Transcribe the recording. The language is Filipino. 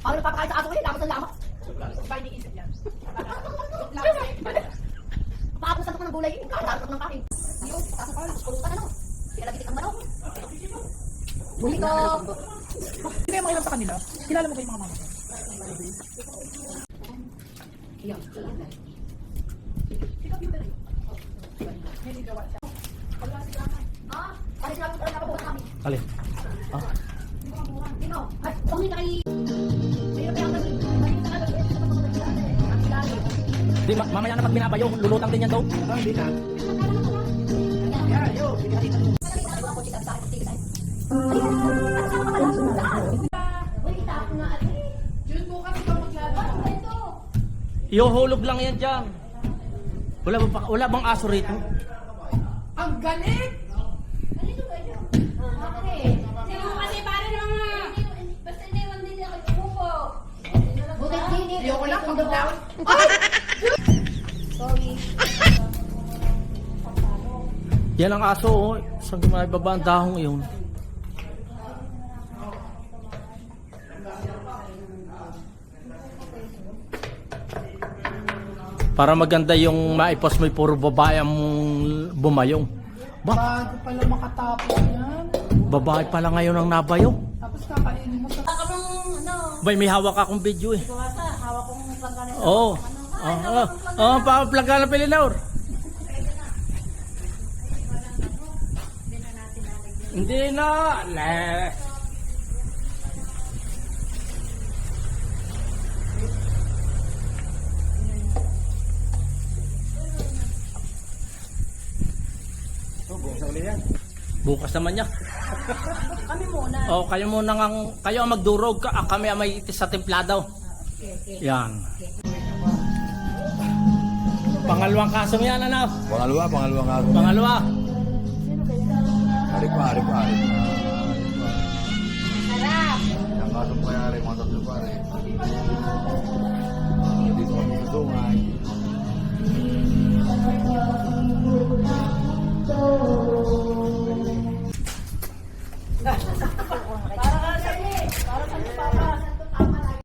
Paano napapakain sa aso ngayon? Lamas ng lamas. Ba iniisip yan? Paapos na ng gulay. Kain ng kain. Yun, kaso pa, pulutan ano. Pinalagitik ang manok. Buli ko. Hindi kayo makilang sa kanila. Kilala mo ba yung mga mama ko? Yan. Ikaw yung tayo. Hindi gawa siya. Ah, palis lang talaga ako kami. Alin? Ah. Dino, ay, umi kay. Mayroon pa yung Di, mamaya na pag binabayo, lulutang din yan daw. Hindi na. Yeah, yo. Jun, bukas ka maglalaro. Ihuhulog lang yan dyan. Wala bang aso rito? Ang galing! Ayoko lang pag down. Sorry. Yan ang aso, oh. Saan may baba ang dahong yun? Para maganda yung maipos mo, puro babae ang bumayong. Bago pala makatapos yan. Babae pala ngayon ang nabayong. Tapos kakainin mo sa... Bay, may hawak akong video eh. Hawak kong plangga na. Oo. Pa-plangga na Pelinaur. Hindi na. Bukas naman niya. Kami muna. Oh, kayo muna kayo ang magdurog, kami ang may itis sa templado. Yan. Pangalawang kaso yan, ano? Pangalawa nga. Pangalawa. Hari pa. Sarap. Yang kaso po yung hari, mga tatlo pare.